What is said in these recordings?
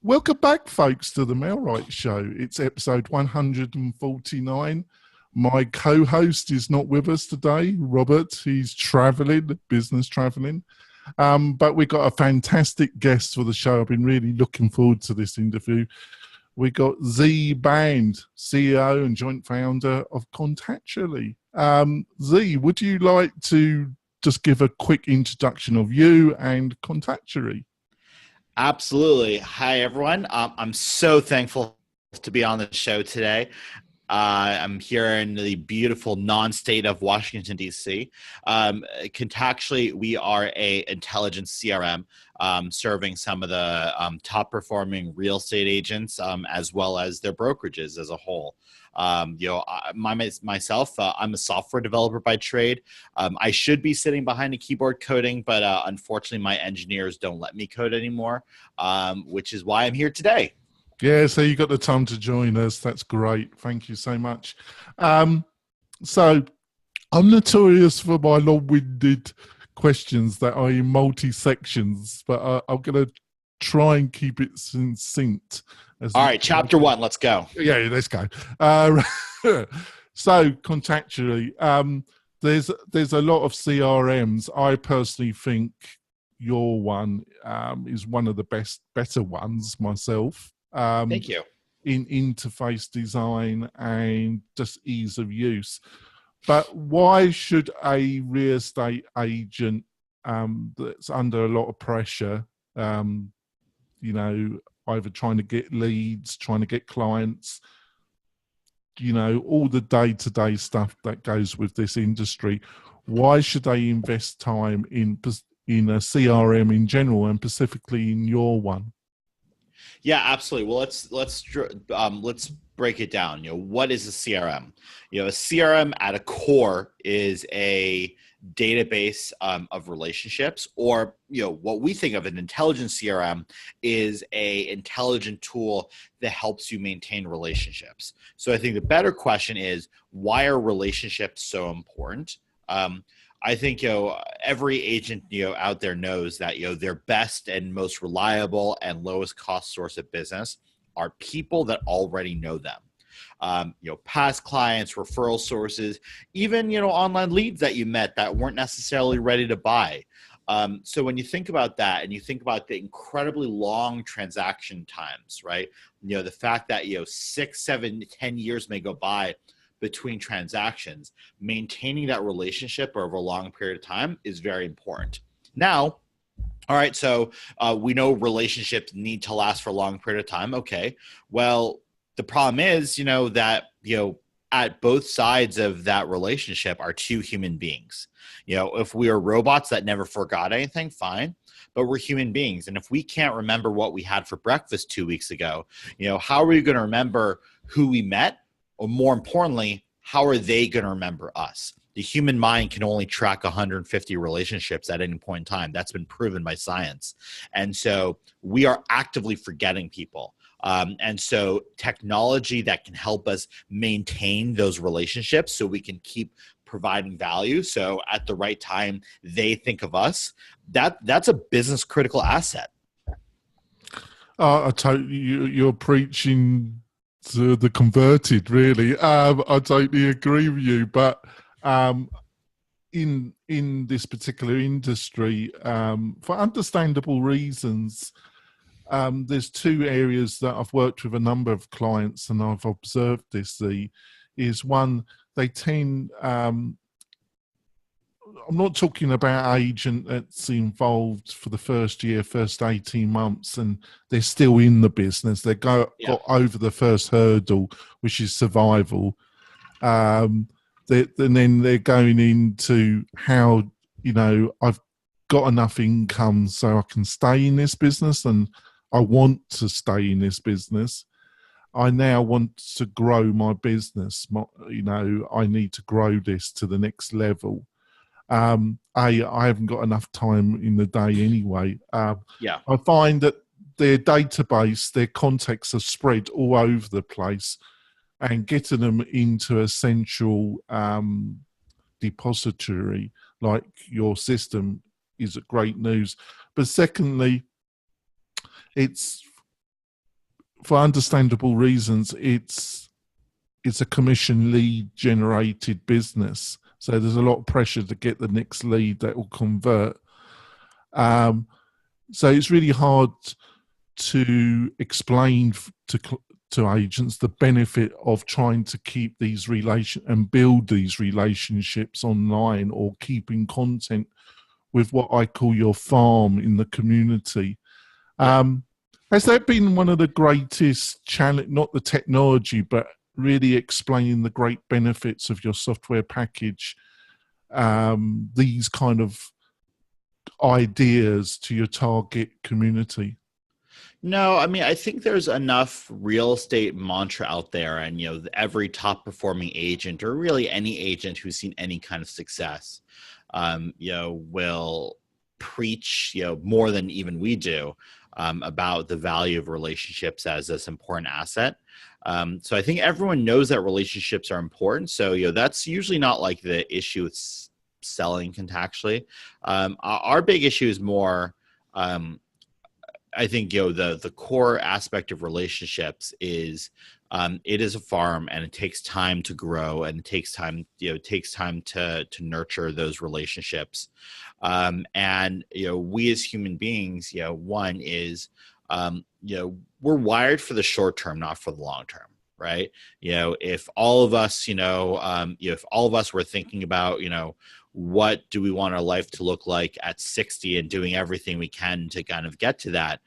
Welcome back, folks, to the Mailwright Show. It's episode 149. My co-host is not with us today, Robert. He's traveling, business traveling. But we got a fantastic guest for the show. I've been really looking forward to this interview. We got Zvi Band, CEO and joint founder of Contactually. Zvi, would you like to just give a quick introduction of you and Contactually? Absolutely. Hi, everyone. I'm so thankful to be on the show today. I'm here in the beautiful non-state of Washington, D.C. Contactually, we are a intelligence CRM serving some of the top-performing real estate agents as well as their brokerages as a whole. Myself, I'm a software developer by trade. I should be sitting behind a keyboard coding, but unfortunately, my engineers don't let me code anymore, which is why I'm here today. Yeah, so you got the time to join us. That's great. Thank you so much. So I'm notorious for my long-winded questions that are in multi-sections, but I'm going to try and keep it succinct. All right, chapter one, let's go. Yeah, let's go. So Contactually, there's a lot of CRMs. I personally think your one is one of the better ones myself. Thank you. In interface design and just ease of use. But why should a real estate agent that's under a lot of pressure, either trying to get leads, trying to get clients, all the day-to-day stuff that goes with this industry, why should they invest time in a CRM in general and specifically in your one? Yeah, absolutely. Well, let's break it down. What is a CRM? A CRM at a core is a database of relationships, or what we think of an intelligent CRM is a intelligent tool that helps you maintain relationships. So I think the better question is, why are relationships so important? I think every agent out there knows that their best and most reliable and lowest cost source of business are people that already know them. Past clients, referral sources, even online leads that you met that weren't necessarily ready to buy. So when you think about that and you think about the incredibly long transaction times, right? The fact that 6, 7, 10 years may go by between transactions, maintaining that relationship over a long period of time is very important. Now, all right, so we know relationships need to last for a long period of time. Okay, well, the problem is, that, at both sides of that relationship are two human beings. If we are robots that never forgot anything, fine, but we're human beings. And if we can't remember what we had for breakfast 2 weeks ago, how are we going to remember who we met? Or more importantly, how are they going to remember us? The human mind can only track 150 relationships at any point in time. That's been proven by science. And so we are actively forgetting people. And so technology that can help us maintain those relationships so we can keep providing value. So at the right time, they think of us. That's a business critical asset. You're preaching to the converted, really. I totally agree with you, but in this particular industry, for understandable reasons, there's two areas that I've worked with a number of clients and I've observed this. Is one, they tend, I'm not talking about agent that's involved for the first year, first 18 months, and they're still in the business. They got over the first hurdle, which is survival. And then they're going into how, I've got enough income so I can stay in this business and I want to stay in this business. I now want to grow my business. I need to grow this to the next level. I haven't got enough time in the day anyway. I find that their database, their contacts are spread all over the place, and getting them into a central depository like your system is great news. But secondly, it's for understandable reasons, it's a commission lead generated business. So there's a lot of pressure to get the next lead that will convert. So it's really hard to explain to agents the benefit of trying to keep these and build these relationships online, or keeping content with what I call your farm in the community. Has that been one of the greatest challenge, not the technology, but really explaining the great benefits of your software package, these kind of ideas to your target community? No, I mean, I think there's enough real estate mantra out there, and every top performing agent, or really any agent who's seen any kind of success, will preach, more than even we do, about the value of relationships as this important asset. So I think everyone knows that relationships are important. So that's usually not like the issue with selling Contactually. Our big issue is more. I think the core aspect of relationships is it is a farm, and it takes time to grow, and it takes time to nurture those relationships. And we as human beings, one is we're wired for the short term, not for the long term, right? If all of us if all of us were thinking about what do we want our life to look like at 60, and doing everything we can to kind of get to that,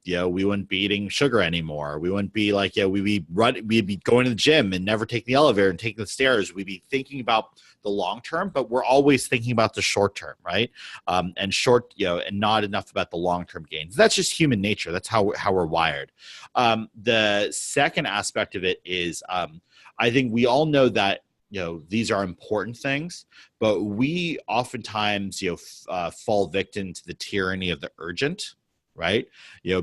we wouldn't be eating sugar anymore. We wouldn't be like, we'd be going to the gym and never taking the elevator and taking the stairs. We'd be thinking about the long term, but we're always thinking about the short term, right? And not enough about the long term gains. That's just human nature. That's how we're wired. The second aspect of it is, I think we all know that these are important things, but we oftentimes fall victim to the tyranny of the urgent, right?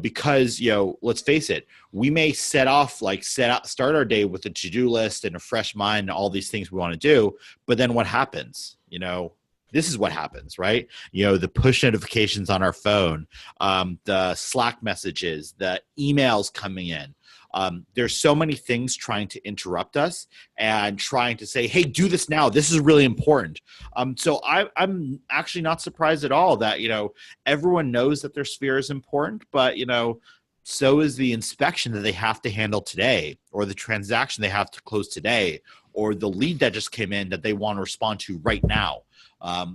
Because let's face it, we may start our day with a to-do list and a fresh mind and all these things we want to do, but then what happens? This is what happens, right? The push notifications on our phone, the Slack messages, the emails coming in. There's so many things trying to interrupt us and trying to say, hey, do this now. This is really important. So I'm actually not surprised at all that, everyone knows that their sphere is important, but, so is the inspection that they have to handle today, or the transaction they have to close today, or the lead that just came in that they want to respond to right now.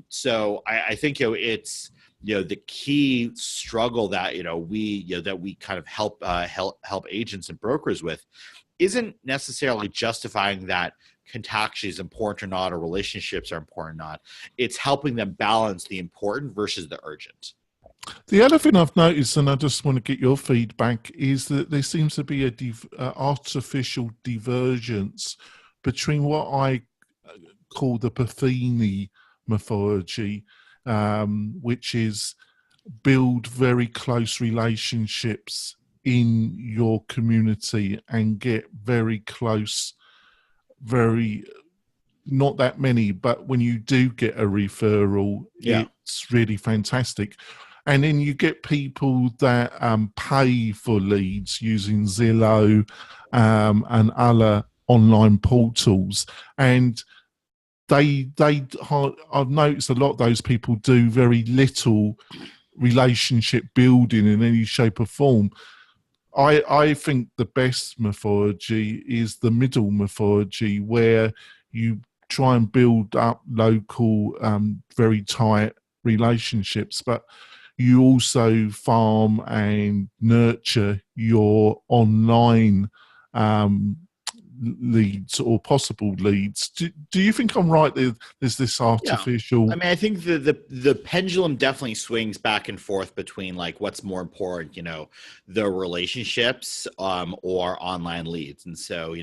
So I think, it's, the key struggle that we kind of help agents and brokers with isn't necessarily justifying that Contactually is important or not, or relationships are important or not. It's helping them balance the important versus the urgent. The other thing I've noticed, and I just want to get your feedback, is that there seems to be a artificial divergence between what I call the Buffini mythology, which is build very close relationships in your community and get very close, not that many, but when you do get a referral, it's really fantastic. And then you get people that pay for leads using Zillow and other online portals, and I've noticed a lot of those people do very little relationship building in any shape or form. I think the best mythology is the middle mythology, where you try and build up local, very tight relationships, but you also farm and nurture your online leads or possible leads. Do you think I'm right? There's this artificial. I mean, I think the pendulum definitely swings back and forth between like what's more important, the relationships or online leads. And so,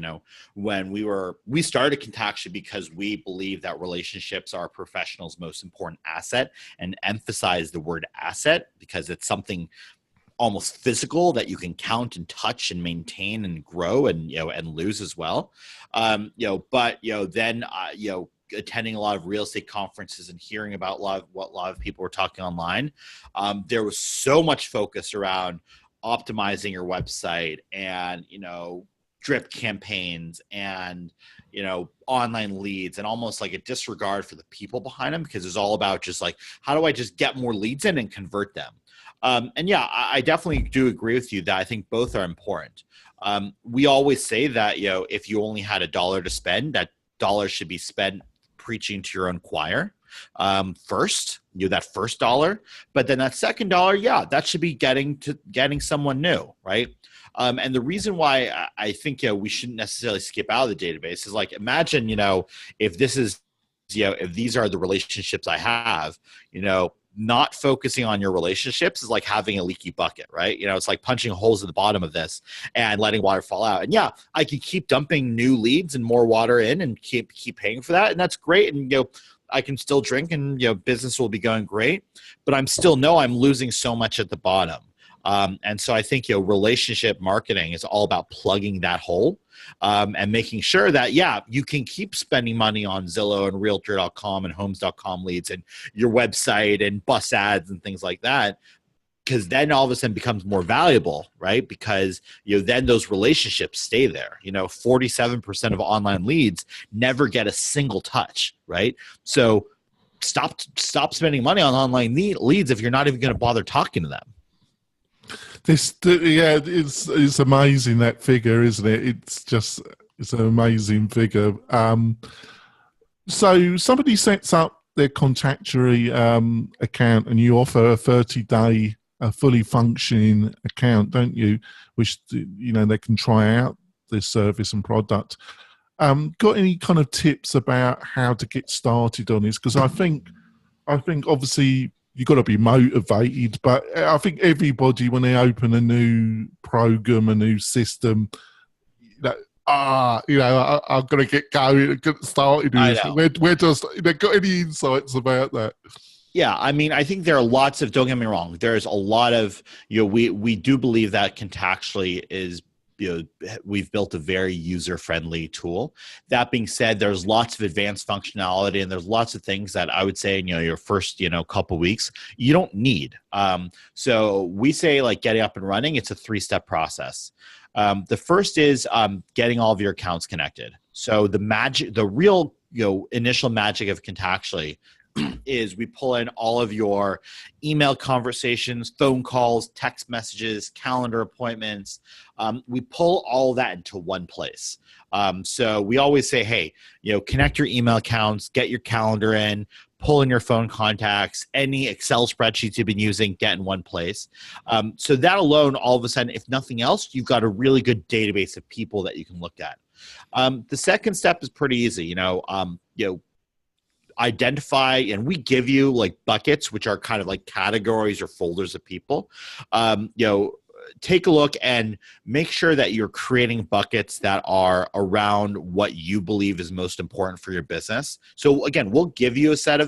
when we started Contactually because we believe that relationships are a professional's most important asset, and emphasize the word asset because it's something almost physical that you can count and touch and maintain and grow and lose as well. But then attending a lot of real estate conferences and hearing about what a lot of people were talking online, there was so much focus around optimizing your website and, drip campaigns and, online leads, and almost like a disregard for the people behind them, because it's all about just like, how do I just get more leads in and convert them? And yeah, I definitely do agree with you that I think both are important. We always say that, if you only had $1 to spend, that dollar should be spent preaching to your own choir first, that first dollar, but then that second dollar, yeah, that should be getting someone new, right? And the reason why I think we shouldn't necessarily skip out of the database is like, imagine, if this is, if these are the relationships I have, not focusing on your relationships is like having a leaky bucket, right? It's like punching holes at the bottom of this and letting water fall out. And yeah, I can keep dumping new leads and more water in and keep paying for that, and that's great. And I can still drink, and business will be going great, but I'm losing so much at the bottom. And so I think relationship marketing is all about plugging that hole and making sure that, yeah, you can keep spending money on Zillow and Realtor.com and Homes.com leads and your website and bus ads and things like that, because then all of a sudden becomes more valuable, right? Because then those relationships stay there. 47% of online leads never get a single touch, right? So stop spending money on online leads if you're not even going to bother talking to them. It's amazing, that figure, isn't it? It's an amazing figure. So somebody sets up their Contactually account, and you offer a 30-day fully functioning account, don't you? Which they can try out this service and product. Got any kind of tips about how to get started on this? Because I think obviously you've got to be motivated, but I think everybody, when they open a new program, a new system, I'm going to get going, get started with this. Where does they got any insights about that? Yeah, I mean, I think there are lots of, don't get me wrong, there's a lot of, we do believe that Contactually is, we've built a very user-friendly tool. That being said, there's lots of advanced functionality, and there's lots of things that I would say in your first couple weeks you don't need. So we say, like, getting up and running, it's a 3-step process. The first is getting all of your accounts connected. So the real initial magic of Contactually is we pull in all of your email conversations, phone calls, text messages, calendar appointments. We pull all that into one place. So we always say, hey, connect your email accounts, get your calendar in, pull in your phone contacts, any Excel spreadsheets you've been using, get in one place. So that alone, all of a sudden, if nothing else, you've got a really good database of people that you can look at. The second step is pretty easy. Identify, and we give you like buckets, which are kind of like categories or folders of people. Take a look and make sure that you're creating buckets that are around what you believe is most important for your business. So again, we'll give you a set,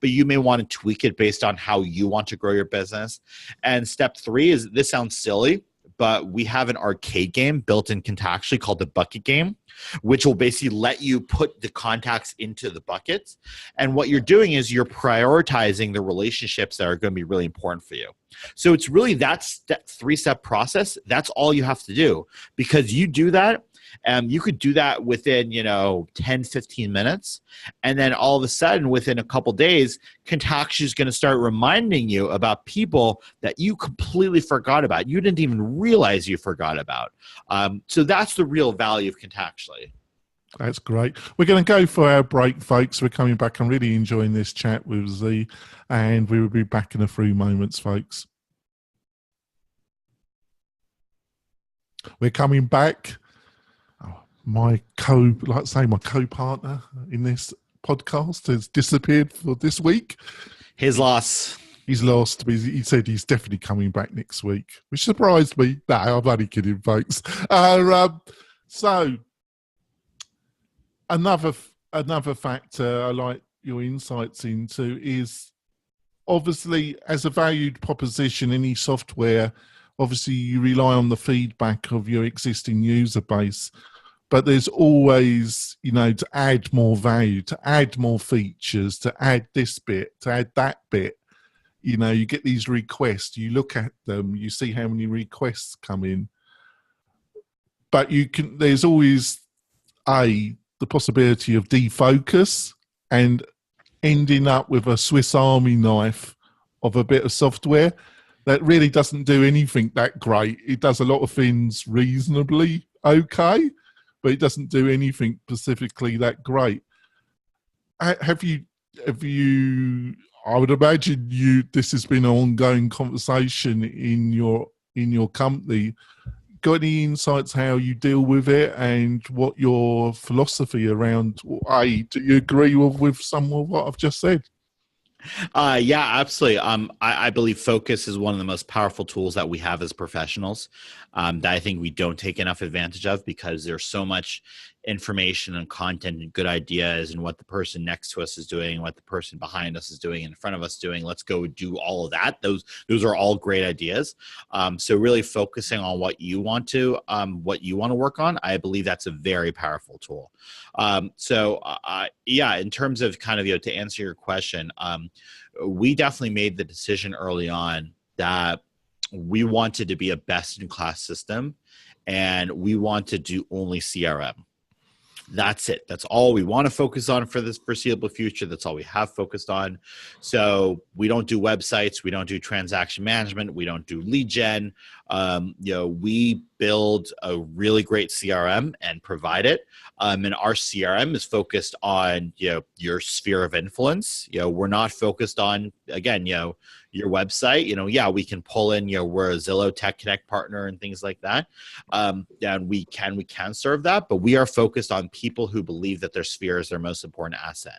but you may want to tweak it based on how you want to grow your business. And step 3 is, this sounds silly, but we have an arcade game built in Contactually called the bucket game, which will basically let you put the contacts into the buckets. And what you're doing is you're prioritizing the relationships that are going to be really important for you. So it's really that 3-step process. That's all you have to do, because you do that. You could do that within, 10, 15 minutes. And then all of a sudden, within a couple days, Contactually is going to start reminding you about people that you completely forgot about. You didn't even realize you forgot about. So that's the real value of Contactually. That's great. We're going to go for our break, folks. We're coming back. I'm really enjoying this chat with Zvi, and we will be back in a few moments, folks. We're coming back. My co-partner in this podcast has disappeared for this week. His loss. He's lost. He said he's definitely coming back next week, which surprised me. No, I'm only kidding, folks. So another factor I like your insights into is, obviously, as a valued proposition, any software, obviously you rely on the feedback of your existing user base. But there's always, to add more value, to add more features, to add this bit, to add that bit. you know, you get these requests, you look at them, you see how many requests come in, but there's always the possibility of defocus and ending up with a Swiss Army knife of a bit of software that really doesn't do anything that great. It does a lot of things reasonably okay, but it doesn't do anything specifically that great. Have you, I would imagine this has been an ongoing conversation in your company. Got any insights how you deal with it and what your philosophy around, do you agree with some of what I've just said? Yeah, absolutely. I believe focus is one of the most powerful tools that we have as professionals, that I think we don't take enough advantage of, because there's so much information and content and good ideas and what the person next to us is doing, what the person behind us is doing, in front of us doing. Let's go do all of that. Those are all great ideas. So really focusing on what you want to work on, I believe that's a very powerful tool. Yeah, in terms of kind of, to answer your question, we definitely made the decision early on that we wanted to be a best-in-class system, and we want to do only CRM. That's it. That's all we want to focus on for this foreseeable future. That's all we have focused on. So we don't do websites. We don't do transaction management. We don't do lead gen. We build a really great CRM and provide it. And our CRM is focused on, your sphere of influence. We're not focused on, again, your website. Yeah, we can pull in, we're a Zillow Tech Connect partner and things like that. And we can serve that, but we are focused on people who believe that their sphere is their most important asset.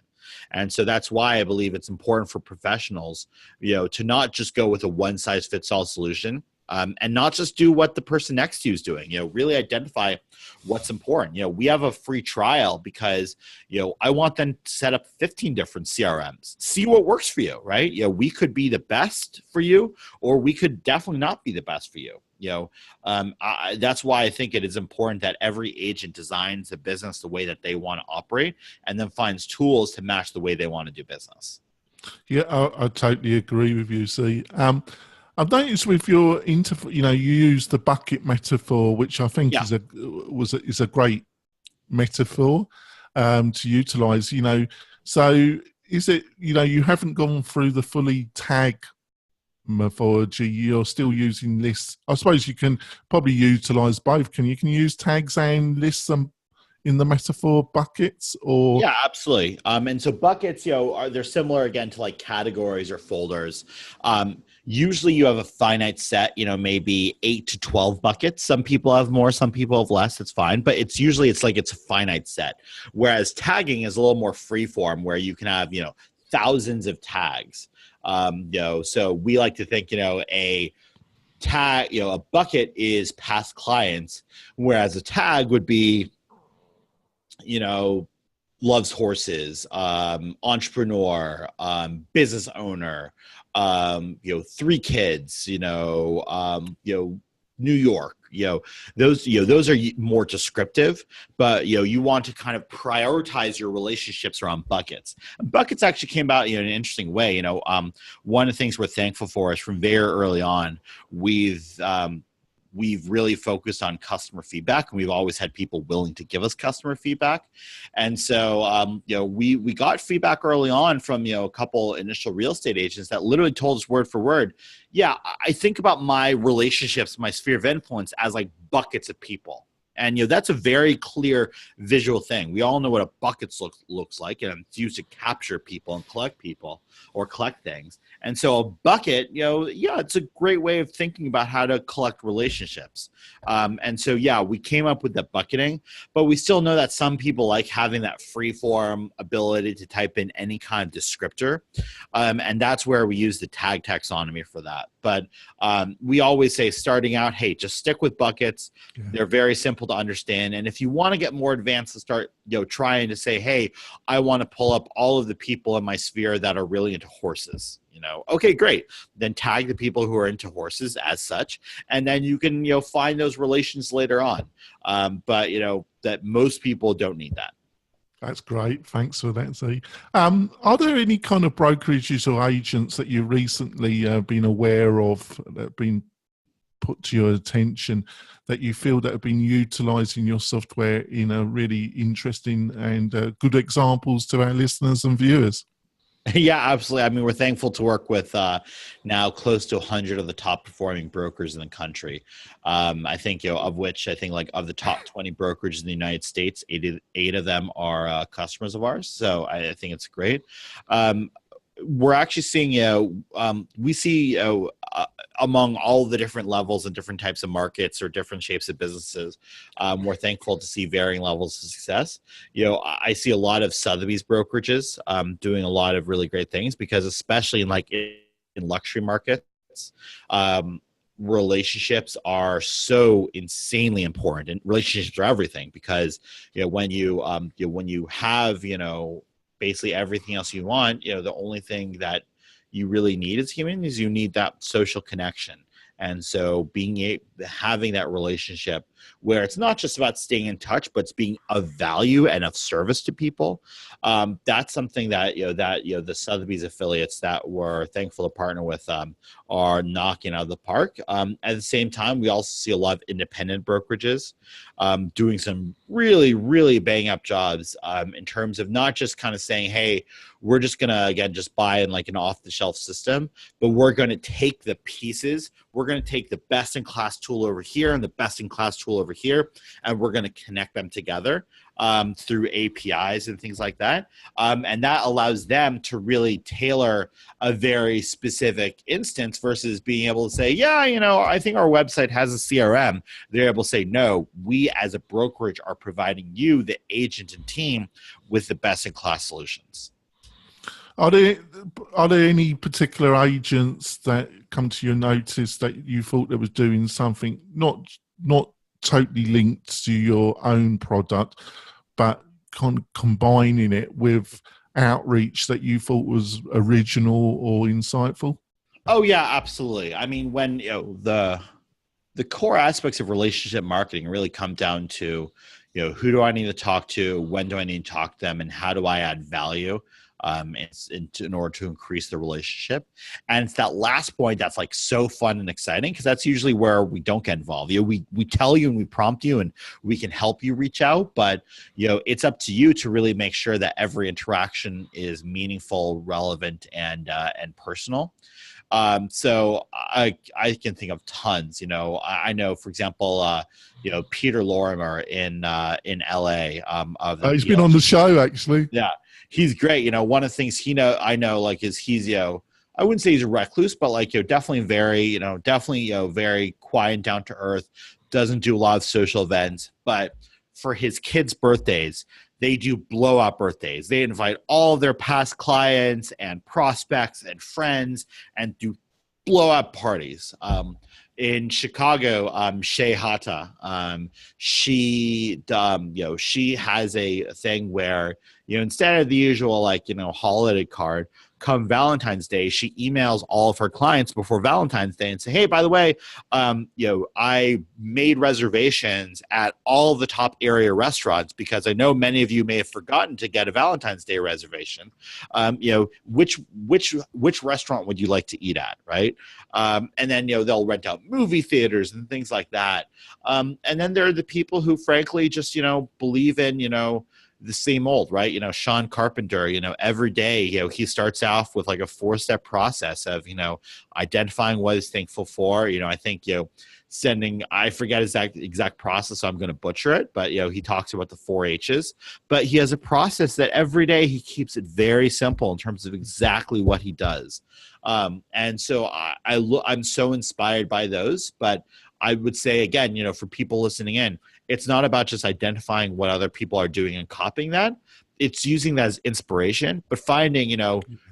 And so that's why I believe it's important for professionals, to not just go with a one-size-fits-all solution. And not just do what the person next to you is doing, really identify what's important. We have a free trial because, I want them to set up 15 different CRMs, see what works for you, right? We could be the best for you, or we could definitely not be the best for you. That's why I think it is important that every agent designs a business the way that they want to operate, and then finds tools to match the way they want to do business. Yeah, I totally agree with you, Z. I've noticed with your you use the bucket metaphor, which I think is a great metaphor to utilize. So is it you haven't gone through the fully tag methodology? You're still using lists. I suppose you can probably utilize both. Can you use tags and lists in the metaphor buckets, or? Yeah, absolutely. And so buckets, they're similar again to like categories or folders. Usually you have a finite set, maybe 8 to 12 buckets. Some people have more, some people have less. It's fine. But it's a finite set. Whereas tagging is a little more free form, where you can have, thousands of tags. So we like to think, a tag, a bucket is past clients, whereas a tag would be, loves horses, entrepreneur, business owner, 3 kids, New York, those are more descriptive, but you want to kind of prioritize your relationships around buckets. Buckets actually came about in an interesting way. One of the things we're thankful for is from very early on, we've really focused on customer feedback, and we've always had people willing to give us customer feedback. And so, we got feedback early on from, a couple initial real estate agents that literally told us word for word, yeah, I think about my relationships, my sphere of influence as like buckets of people. And, that's a very clear visual thing. We all know what a bucket looks like, and it's used to capture people and collect people or collect things. And so a bucket, it's a great way of thinking about how to collect relationships. And so, we came up with the bucketing, but we still know that some people like having that free form ability to type in any kind of descriptor. And that's where we use the tag taxonomy for that. But we always say, starting out, hey, just stick with buckets. Yeah. They're very simple to understand. And if you want to get more advanced and start, trying to say, hey, I want to pull up all of the people in my sphere that are really into horses. Okay, great. Then tag the people who are into horses as such, and then you can, find those relations later on. But that most people don't need that. That's great. Thanks for that, Z. Are there any kind of brokerages or agents that you've recently been aware of that have been put to your attention that you feel that have been utilising your software in a really interesting and good examples to our listeners and viewers? Yeah, absolutely. I mean, we're thankful to work with now close to 100 of the top performing brokers in the country. I think, of which I think like of the top 20 brokerages in the United States, eight of them are customers of ours. So I think it's great. We're actually seeing, we see, among all the different levels and different types of markets or different shapes of businesses, we're thankful to see varying levels of success. I see a lot of Sotheby's brokerages doing a lot of really great things because, especially in luxury markets, relationships are so insanely important, and relationships are everything because when you have basically everything else you want, the only thing that you really need as human is you need that social connection. And so having that relationship where it's not just about staying in touch, but it's being of value and of service to people. That's something that, the Sotheby's affiliates that we're thankful to partner with are knocking out of the park. At the same time, we also see a lot of independent brokerages doing some really, really bang up jobs in terms of not just kind of saying, hey, we're just going to, again, just buy in like an off-the-shelf system, but we're going to take the pieces. We're going to take the best-in-class tool over here and the best-in-class tool over here, and we're going to connect them together through APIs and things like that. And that allows them to really tailor a very specific instance versus being able to say, yeah, I think our website has a CRM. They're able to say, no, we as a brokerage are providing you, the agent and team, with the best-in-class solutions. Are there any particular agents that come to your notice that you thought that was doing something not totally linked to your own product, but combining it with outreach that you thought was original or insightful? Oh yeah, absolutely. I mean, when the core aspects of relationship marketing really come down to, who do I need to talk to, when do I need to talk to them, and how do I add value in order to increase the relationship. And it's that last point that's like so fun and exciting because that's usually where we don't get involved. We tell you and we prompt you and we can help you reach out, but it's up to you to really make sure that every interaction is meaningful, relevant, and personal. So I can think of tons. I know, for example, Peter Lorimer in LA. He's been on the show actually. Yeah, he's great. One of the things I know, like, is he's I wouldn't say he's a recluse, but like definitely very very quiet, down to earth. Doesn't do a lot of social events, but for his kids' birthdays, they do blow up birthdays. They invite all of their past clients and prospects and friends and do blow up parties. In Chicago, Shay Hata, she has a thing where, instead of the usual, holiday card, come Valentine's Day, she emails all of her clients before Valentine's Day and say, hey, by the way, I made reservations at all the top area restaurants because I know many of you may have forgotten to get a Valentine's Day reservation. Which restaurant would you like to eat at, right? And then, they'll rent out movie theaters and things like that. And then there are the people who frankly just, believe in, the same old, right? Sean Carpenter, every day, he starts off with like a 4-step process of, identifying what he's thankful for. I think, I forget his exact process, so I'm going to butcher it, but, he talks about the 4 H's, but he has a process that every day he keeps it very simple in terms of exactly what he does. And so I'm so inspired by those, but I would say, again, for people listening in, it's not about just identifying what other people are doing and copying that. It's using that as inspiration, but finding,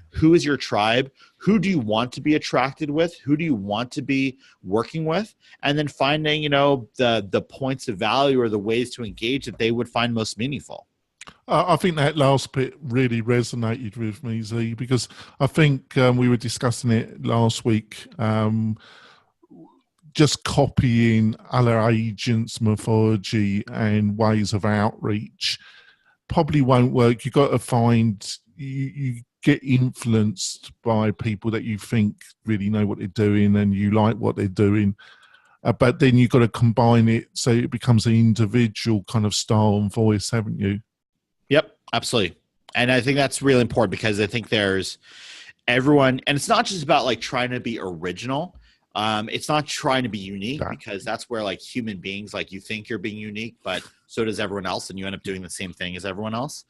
who is your tribe? Who do you want to be attracted with? Who do you want to be working with? And then finding, the points of value or the ways to engage that they would find most meaningful. I think that last bit really resonated with me, Z, because I think we were discussing it last week. Just copying other agents' methodology and ways of outreach probably won't work. You've got to find you get influenced by people that you think really know what they're doing and you like what they're doing. But then you've got to combine it so it becomes an individual kind of style and voice, haven't you? Yep, absolutely. And I think that's really important because I think there's everyone, and it's not just about like trying to be original. It's not trying to be unique because that's where like human beings, like you think you're being unique, but so does everyone else, and you end up doing the same thing as everyone else.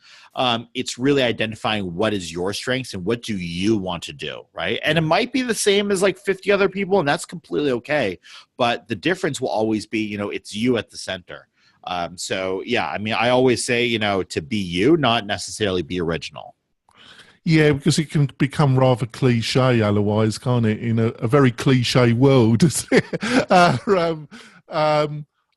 It's really identifying what is your strengths and what do you want to do, right? And it might be the same as like 50 other people, and that's completely okay. But the difference will always be, you know, it's you at the center. So yeah, I mean, I always say, you know, to be you, not necessarily be original. Yeah, because it can become rather cliche otherwise, can't it? In a very cliche world.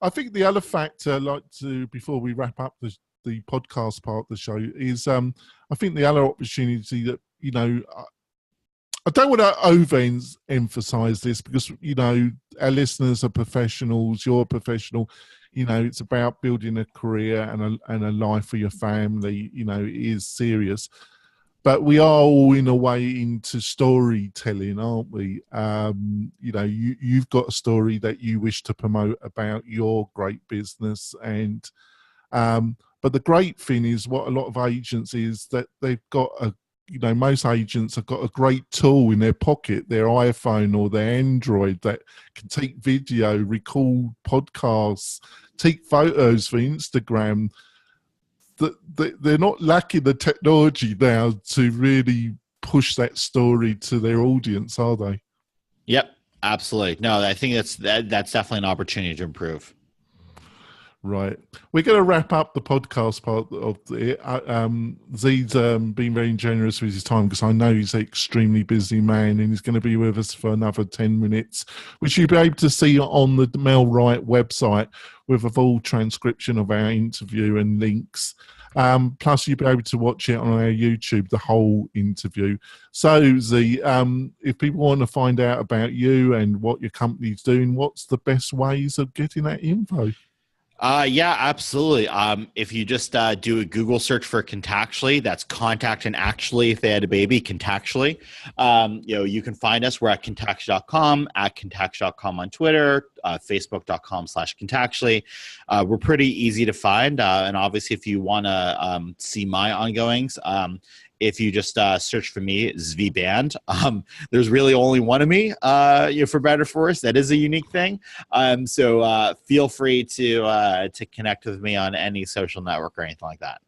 I think the other factor I'd like to, before we wrap up the podcast part of the show, is I think the other opportunity that, you know, I don't want to over-emphasize this because, you know, our listeners are professionals, you're a professional. You know, it's about building a career and a life for your family. You know, it is serious. But we are all in a way into storytelling, aren't we? You know, you've got a story that you wish to promote about your great business. And but the great thing is what a lot of agents is that they've got you know, most agents have got a great tool in their pocket, their iPhone or their Android that can take video, record podcasts, take photos for Instagram. They're not lacking the technology now to really push that story to their audience, are they? Yep, absolutely. No, I think that's definitely an opportunity to improve. Right. We're going to wrap up the podcast part of it. Z's been very generous with his time because I know he's an extremely busy man and he's going to be with us for another 10 minutes, which you'll be able to see on the Mel Wright website with a full transcription of our interview and links. Plus, you'll be able to watch it on our YouTube, the whole interview. So, Z, if people want to find out about you and what your company's doing, what's the best ways of getting that info? Yeah, absolutely. If you just do a Google search for Contactually, that's contact and actually, if they had a baby, Contactually. You know, you can find us. We're at Contactually.com, at Contactually.com on Twitter, Facebook.com/Contactually. We're pretty easy to find. And obviously, if you want to see my ongoings, if you just search for me, Zvi Band, there's really only one of me, you know, for better or for worse. That is a unique thing. So feel free to connect with me on any social network or anything like that.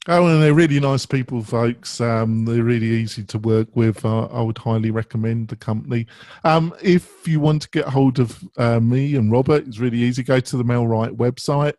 Oh, and they're really nice people, folks. They're really easy to work with. I would highly recommend the company. If you want to get hold of me and Robert, it's really easy. Go to the Mel Wright website.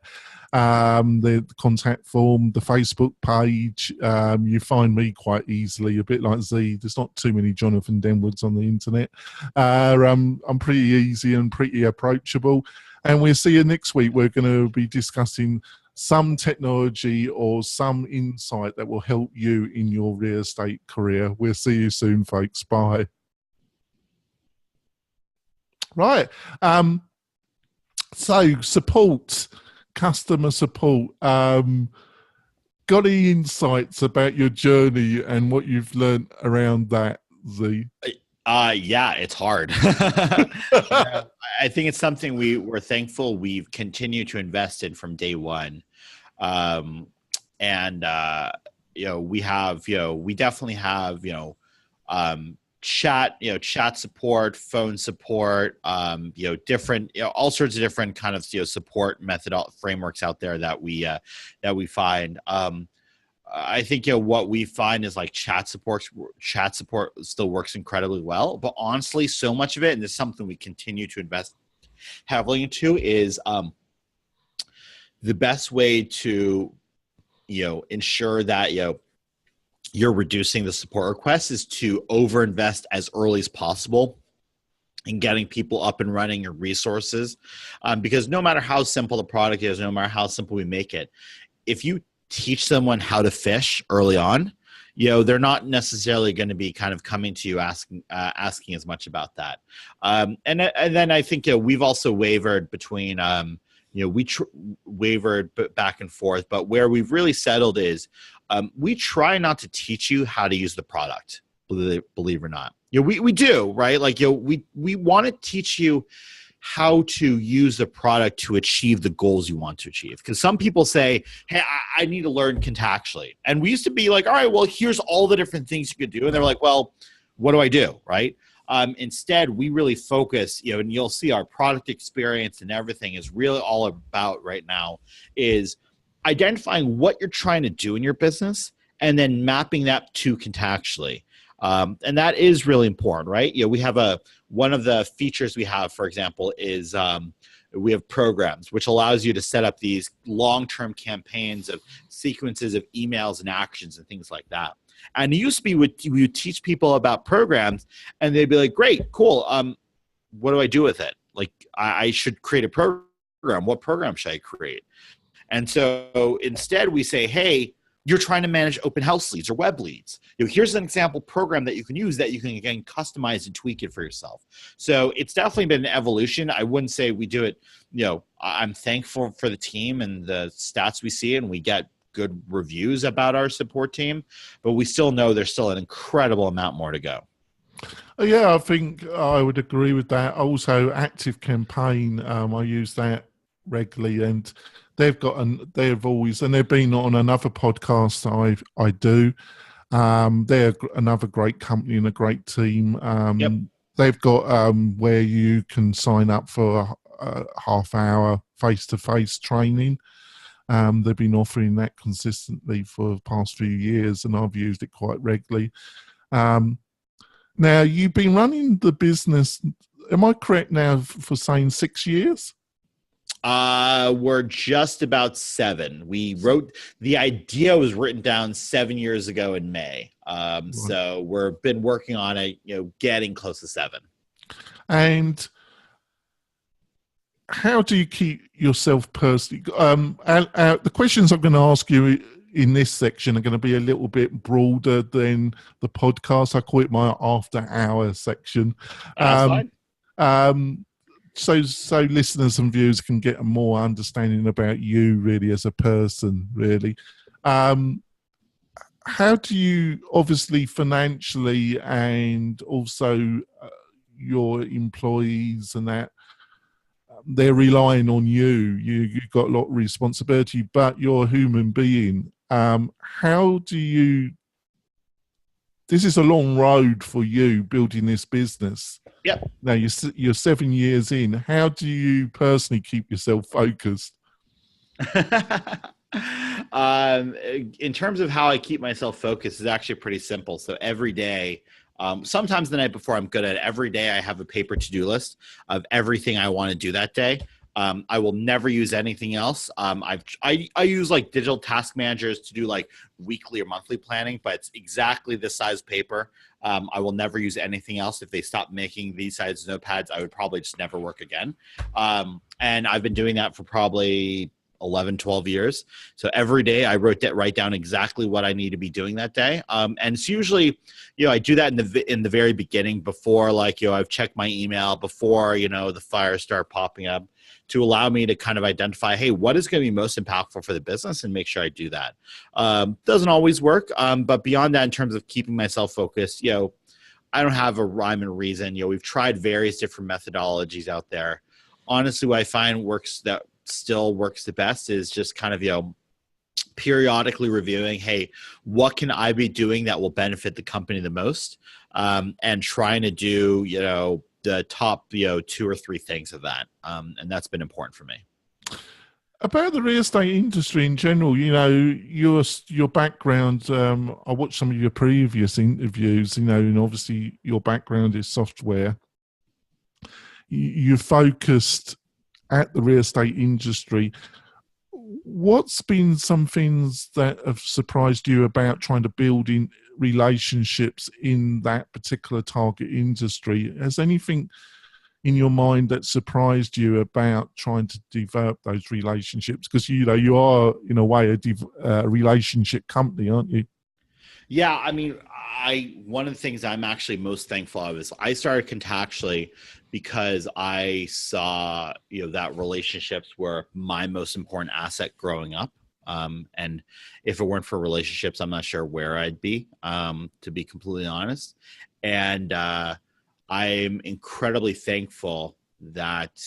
The contact form, the Facebook page, you find me quite easily, a bit like Z. There's not too many Jonathan Denwoods on the internet. I'm pretty easy and pretty approachable. And we'll see you next week. We're going to be discussing some technology or some insight that will help you in your real estate career. We'll see you soon, folks. Bye. Right. So support. Customer support. Got any insights about your journey and what you've learned around that, Z? Yeah, it's hard. I think it's something we're thankful we've continued to invest in from day one. You know, we definitely have, chat support, phone support, different, all sorts of different kind of, support method frameworks out there that we find. I think, what we find is like chat support still works incredibly well, but honestly, so much of it, and this is something we continue to invest heavily into, is the best way to, ensure that, you're reducing the support requests is to overinvest as early as possible in getting people up and running your resources. Because no matter how simple the product is, no matter how simple we make it, if you teach someone how to fish early on, they're not necessarily going to be kind of coming to you asking as much about that. And then I think, we've also wavered between, we wavered back and forth, but where we've really settled is we try not to teach you how to use the product, believe or not. We do, right? Like, we want to teach you how to use the product to achieve the goals you want to achieve. Because some people say, hey, I need to learn Contactually. And we used to be like, all right, well, here's all the different things you could do. And they're like, well, what do I do, right? Instead, we really focus, and you'll see our product experience and everything is really all about right now is identifying what you're trying to do in your business and then mapping that to Contactually. And that is really important, right? We have one of the features we have, for example, is we have programs, which allows you to set up these long-term campaigns of sequences of emails and actions and things like that. And it used to be we would teach people about programs and they'd be like, great, cool. What do I do with it? Like, I should create a program. What program should I create? And so instead we say, hey, you're trying to manage open house leads or web leads. Here's an example program that you can use that you can, again, customize and tweak it for yourself. So it's definitely been an evolution. I wouldn't say we do it, I'm thankful for the team and the stats we see, and we get good reviews about our support team, but we still know there's still an incredible amount more to go. Yeah, I think I would agree with that. Also, Active Campaign, I use that regularly, and they've been on another podcast I do. They're another great company and a great team. Yep. They've got where you can sign up for a half-hour face-to-face training. They've been offering that consistently for the past few years, and I've used it quite regularly. Now, you've been running the business, am I correct now for saying 6 years? We're just about 7. The idea was written down 7 years ago in May. Right. So we've been working on it, getting close to 7. And how do you keep yourself personally? The questions I'm going to ask you in this section are going to be a little bit broader than the podcast. I call it my after-hour section. That's fine. So listeners and viewers can get a more understanding about you really as a person, really. How do you, obviously financially and also your employees and that, they're relying on you. You've got a lot of responsibility, but you're a human being. How do you, this is a long road for you building this business. Yeah. Now you're 7 years in. How do you personally keep yourself focused? In terms of how I keep myself focused is actually pretty simple. So every day, sometimes the night before, I'm good at it. Every day I have a paper to-do list of everything I want to do that day. I will never use anything else. I use like digital task managers to do like weekly or monthly planning, but it's exactly this size paper. I will never use anything else. If they stop making these size notepads, I would probably just never work again. And I've been doing that for probably 11, 12 years. So every day I write down exactly what I need to be doing that day. And it's usually, I do that in the very beginning before, like, I've checked my email before, the fires start popping up, to allow me to kind of identify, hey, what is going to be most impactful for the business, and make sure I do that. Doesn't always work. But beyond that, in terms of keeping myself focused, I don't have a rhyme and reason. We've tried various different methodologies out there. Honestly, what I find still works the best is just kind of, periodically reviewing, hey, what can I be doing that will benefit the company the most? And trying to do, the top, 2 or 3 things of that. And that's been important for me. About the real estate industry in general, your background, I watched some of your previous interviews, and obviously your background is software. You focused at the real estate industry. What's been some things that have surprised you about trying to build in relationships in that particular target industry? Has anything in your mind that surprised you about trying to develop those relationships? Because you are in a way a relationship company, aren't you? Yeah, I mean, one of the things I'm actually most thankful of is I started Contactually because I saw, that relationships were my most important asset growing up. And if it weren't for relationships, I'm not sure where I'd be, to be completely honest. And I'm incredibly thankful that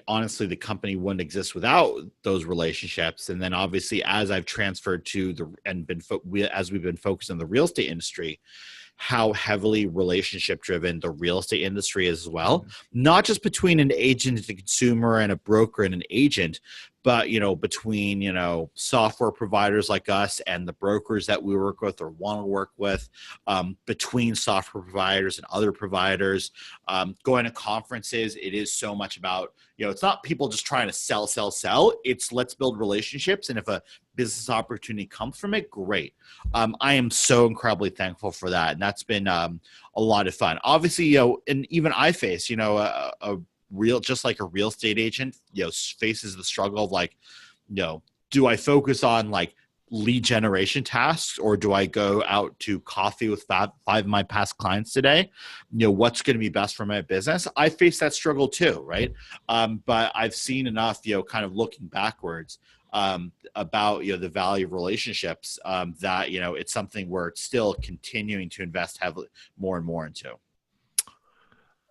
honestly, the company wouldn't exist without those relationships. And then obviously, as I've transferred to as we've been focused on the real estate industry, how heavily relationship driven the real estate industry is as well, not just between an agent and a consumer and a broker and an agent, but between software providers like us and the brokers that we work with or want to work with, between software providers and other providers, going to conferences. It is so much about, it's not people just trying to sell. It's let's build relationships, and if a business opportunity comes from it, great. I am so incredibly thankful for that, and that's been a lot of fun. Obviously, and even I face, just like a real estate agent, faces the struggle of like, do I focus on like lead generation tasks, or do I go out to coffee with five of my past clients today? What's going to be best for my business? I face that struggle too, right? But I've seen enough, kind of looking backwards, about the value of relationships, that it's something we're still continuing to invest heavily more and more into.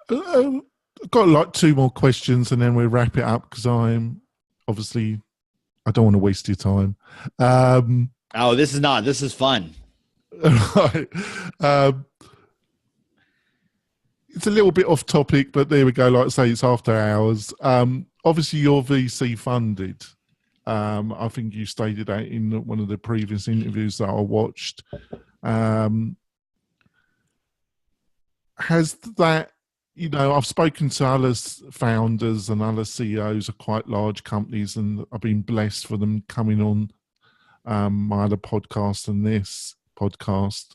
I've got like two more questions and then we'll wrap it up, because I don't want to waste your time. This is fun. Right. It's a little bit off topic, but there we go. Like I say, it's after hours. Obviously you're VC funded. I think you stated that in one of the previous interviews that I watched. Has that, I've spoken to other founders and other CEOs of quite large companies, and I've been blessed for them coming on my other podcast and this podcast.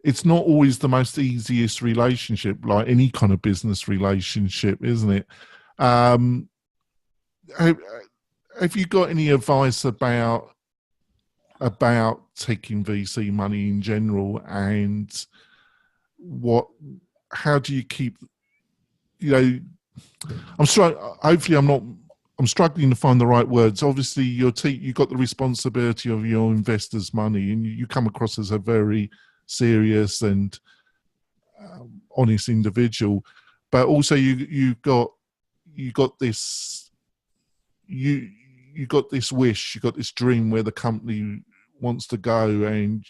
It's not always the most easiest relationship, like any kind of business relationship, isn't it? Have you got any advice about taking VC money in general, and how do you keep, I'm struggling to find the right words. Obviously you've got the responsibility of your investors' money, and you come across as a very serious and honest individual, but also you got this wish, you got this dream where the company wants to go, and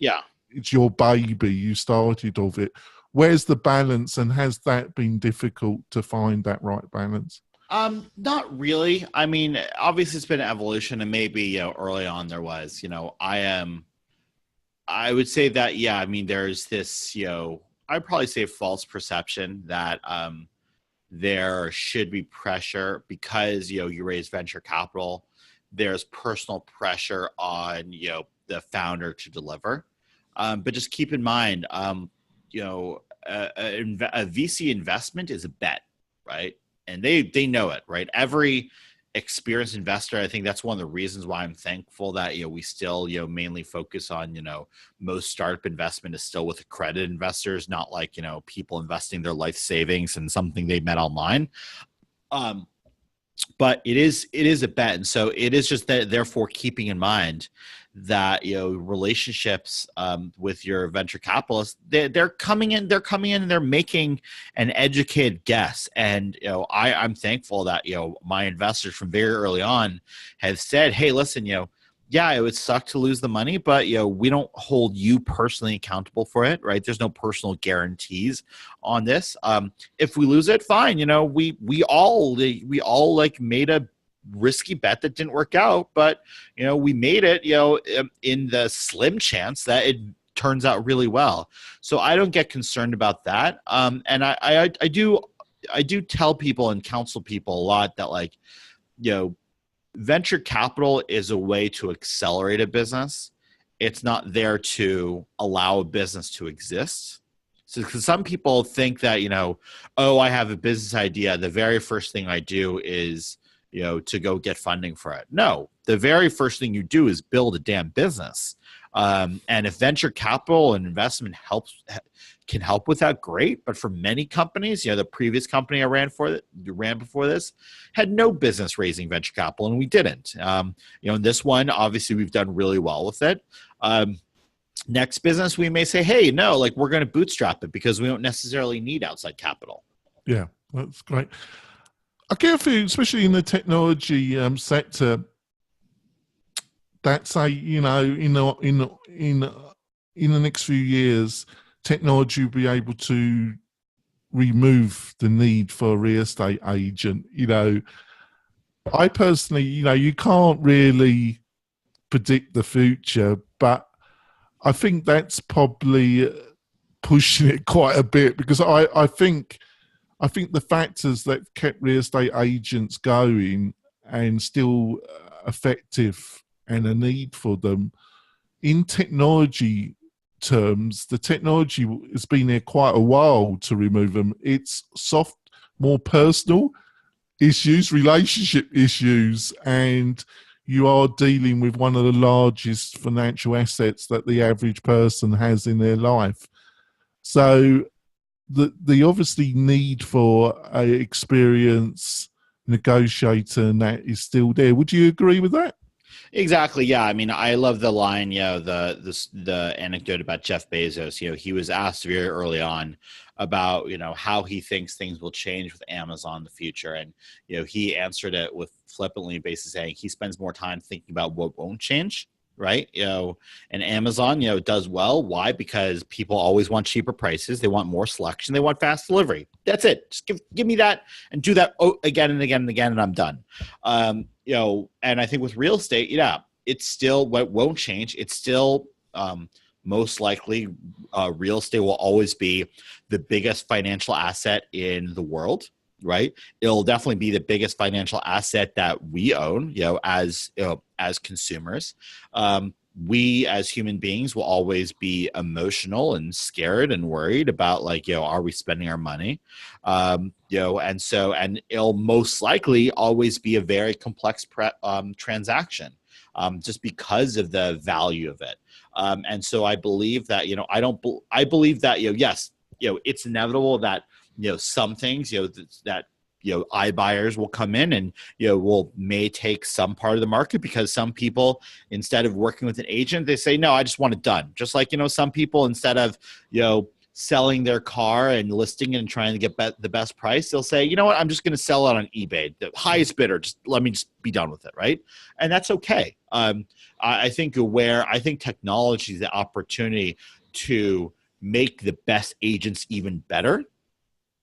it's your baby, you started of it. Where's the balance, and has that been difficult to find that right balance? Not really. I mean, obviously it's been an evolution, and maybe, early on there was, I would say that, I mean, there's this, I'd probably say false perception that, there should be pressure because, you raise venture capital. There's personal pressure on, the founder to deliver. But just keep in mind, a VC investment is a bet, right? And they know it, right? Every experienced investor, I think that's one of the reasons why I'm thankful that, we still, mainly focus on, most startup investment is still with accredited investors, not like, people investing their life savings in something they met online. But it is a bet. And so it is just that, therefore, keeping in mind that, relationships with your venture capitalists, they're coming in and they're making an educated guess. And, I'm thankful that, my investors from very early on have said, hey, listen, it would suck to lose the money, but we don't hold you personally accountable for it, right? There's no personal guarantees on this. If we lose it, fine. We all like made a risky bet that didn't work out, but we made it, in the slim chance that it turns out really well. So I don't get concerned about that. And I do tell people and counsel people a lot that, like, venture capital is a way to accelerate a business. It's not there to allow a business to exist. So, because some people think that, I have a business idea, the very first thing I do is, to go get funding for it. No, the very first thing you do is build a damn business. And if venture capital and investment can help with that, great. But for many companies, the previous company I ran before this had no business raising venture capital, and we didn't. In this one, obviously, we've done really well with it. Next business, we may say, hey, no, like we're going to bootstrap it because we don't necessarily need outside capital. Yeah, that's great. I get a feeling, especially in the technology sector, that's in the next few years, technology will be able to remove the need for a real estate agent. I personally, you can't really predict the future, but I think that's probably pushing it quite a bit, because I think the factors that kept real estate agents going and still effective and a need for them, in technology terms, the technology has been there quite a while to remove them. It's soft, more personal issues, relationship issues, and you are dealing with one of the largest financial assets that the average person has in their life. So the obviously need for a experienced negotiator, and that is still there. Would you agree with that? Exactly. Yeah. I mean, I love the line, the anecdote about Jeff Bezos. He was asked very early on about, how he thinks things will change with Amazon in the future. And, he answered it with flippantly basically saying he spends more time thinking about what won't change. Right. And Amazon, does well. Why? Because people always want cheaper prices. They want more selection. They want fast delivery. That's it. Just give me that and do that again and again and again, and I'm done. And I think with real estate, it's still what won't change. It's still most likely real estate will always be the biggest financial asset in the world. Right. It'll definitely be the biggest financial asset that we own, as consumers. We as human beings will always be emotional and scared and worried about are we spending our money? And it'll most likely always be a very complex transaction, just because of the value of it. And so I believe that, I believe that, yes, it's inevitable that, some things, that iBuyers will come in and, may take some part of the market, because some people, instead of working with an agent, they say, no, I just want it done. Just like, some people, instead of, selling their car and listing it and trying to get the best price, they'll say, you know what, I'm just going to sell it on eBay, the highest bidder, just let me just be done with it. Right. And that's okay. I think technology is the opportunity to make the best agents even better.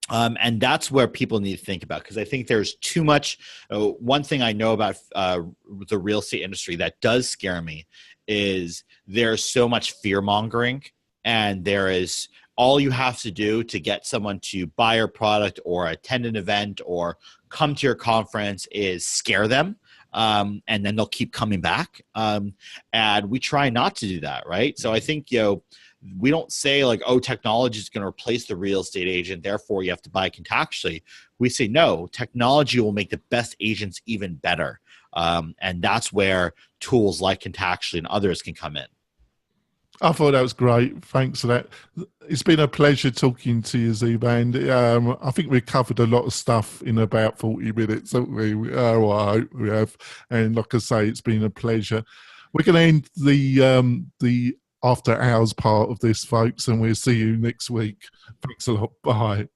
And that's where people need to think about, because I think there's too much. One thing I know about the real estate industry that does scare me is there's so much fear mongering, and there is all you have to do to get someone to buy your product or attend an event or come to your conference is scare them. And then they'll keep coming back. And we try not to do that. Right. So I think, we don't say technology is going to replace the real estate agent, therefore you have to buy Contactually. We say, no, technology will make the best agents even better. And that's where tools like Contactually and others can come in. I thought that was great. Thanks for that. It's been a pleasure talking to you, Zvi Band. I think we covered a lot of stuff in about 40 minutes, haven't we? Well, I hope we have. And like I say, it's been a pleasure. We're going to end the after hours part of this, folks, and we'll see you next week. Thanks a lot. Bye.